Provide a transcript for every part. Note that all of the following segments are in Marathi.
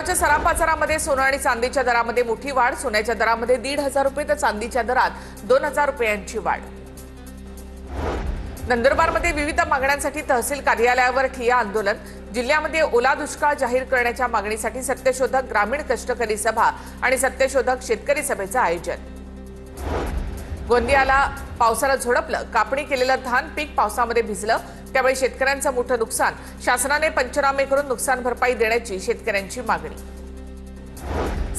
राज्य सराफ बाजारामध्ये सोनं आणि चांदीच्या दरामध्ये मोठी वाढ। सोन्याच्या दरामध्ये 1,500 रुपये तर चांदीच्या दरात 2,000 रुपयांची वाढ। नंदुरबारमध्ये विविध मागण्यांसाठी तहसील कार्यालयावर ठिय्या आंदोलन। जिल्ह्यामध्ये ओला दुष्काळ जाहीर करण्याच्या मागणीसाठी सत्यशोधक ग्रामीण कष्टकरी सभा आणि सत्यशोधक शेतकरी सभेचं आयोजन। गोंदियाला पावसानं झोडपलं। कापणी केलेलं धान पीक पावसामध्ये भिजलं, त्यामुळे शेतकऱ्यांचं मोठं नुकसान। शासनाने पंचनामे करून नुकसान भरपाई देण्याची शेतकऱ्यांची मागणी।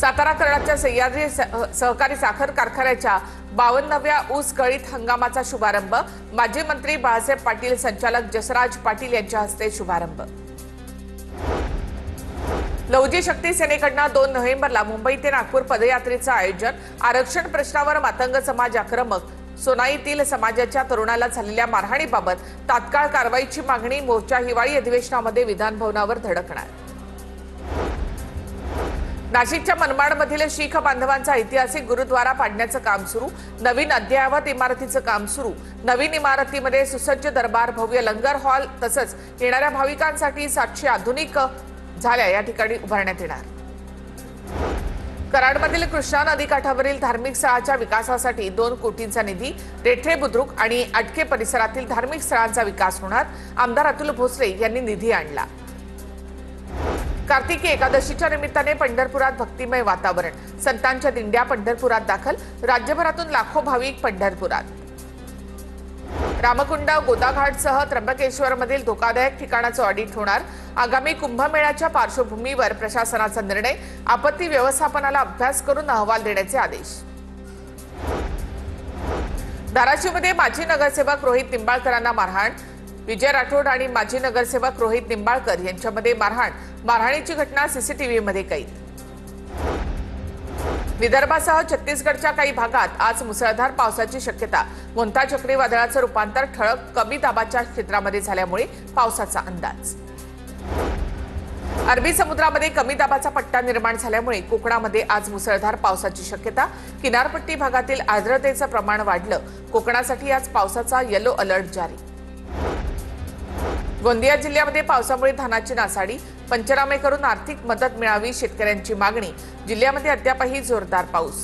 सातारा करडाच्या सह्याद्री सहकारी साखर कारखान्याच्या 52व्या ऊस गळीत हंगामाचा शुभारंभ। माजी मंत्री बाळासाहेब पाटील, संचालक जसराज पाटील यांच्या हस्ते शुभारंभ। लवजी शक्ती सेनेकडून 2 नोव्हेंबरला मुंबई ते नागपूर पदयात्रेचं आयोजन। आरक्षण प्रश्नावर मातंग समाज आक्रमक। सोनाईतील समाजाच्या तरुणाला झालेल्या मारहाणीबाबत तात्काळ कारवाईची मागणी। मोर्चा हिवाळी अधिवेशनामध्ये विधानभवनावर धडकणार। नाशिकच्या मनमाडमधील शीख बांधवांचा ऐतिहासिक गुरुद्वारा पाडण्याचं काम सुरू। नवीन अद्ययावत इमारतीचं काम सुरू। नवीन इमारतीमध्ये सुसज्ज दरबार, भव्य लंगर हॉल तसंच येणाऱ्या भाविकांसाठी 700 आधुनिक झाल्या या ठिकाणी उभारण्यात येणार। कराडमधील कृष्णा नदीकाठावरील धार्मिक स्थळाच्या विकासासाठी 2 कोटींचा निधी। रेठरे, बुद्रुक आणि अटके परिसरातील धार्मिक स्थळांचा विकास होणार। आमदार अतुल भोसले यांनी निधी आणला। कार्तिकी एकादशीच्या निमित्ताने पंढरपुरात भक्तिमय वातावरण। संतांच्या दिंड्या पंढरपुरात दाखल। राज्यभरातून लाखो भाविक पंढरपुरात। रामकुंड, गोदाघाटसह त्र्यंबकेश्वरमधील धोकादायक ठिकाणाचं ऑडिट होणार। आगामी कुंभमेळ्याच्या पार्श्वभूमीवर प्रशासनाचा निर्णय। आपत्ती व्यवस्थापनाला अभ्यास करून अहवाल देण्याचे आदेश। धाराशिवमध्ये माजी नगरसेवक रोहित निंबाळकरांना मारहाण। विजय राठोड आणि माजी नगरसेवक रोहित निंबाळकर यांच्यामध्ये मारहाणीची घटना सीसीटीव्हीमध्ये कैद। विदर्भासह छत्तीसगडच्या काही भागात आज मुसळधार पावसाची शक्यता। मोंता चक्रीवादळाचं रूपांतर ठळक कमी दाबाच्या क्षेत्रामध्ये झाल्यामुळे पावसाचा अंदाज। अरबी समुद्रामध्ये कमी दाबाचा पट्टा निर्माण झाल्यामुळे कोकणामध्ये आज मुसळधार पावसाची शक्यता। किनारपट्टी भागातील आर्द्रतेचं प्रमाण वाढलं। कोकणासाठी आज पावसाचा येलो अलर्ट जारी। गोंदिया जिल्ह्यामध्ये पावसामुळे धानाची नासाडी। पंचनामे करून आर्थिक मदत मिळावी शेतकऱ्यांची मागणी। जिल्ह्यामध्ये अद्यापही जोरदार पाऊस।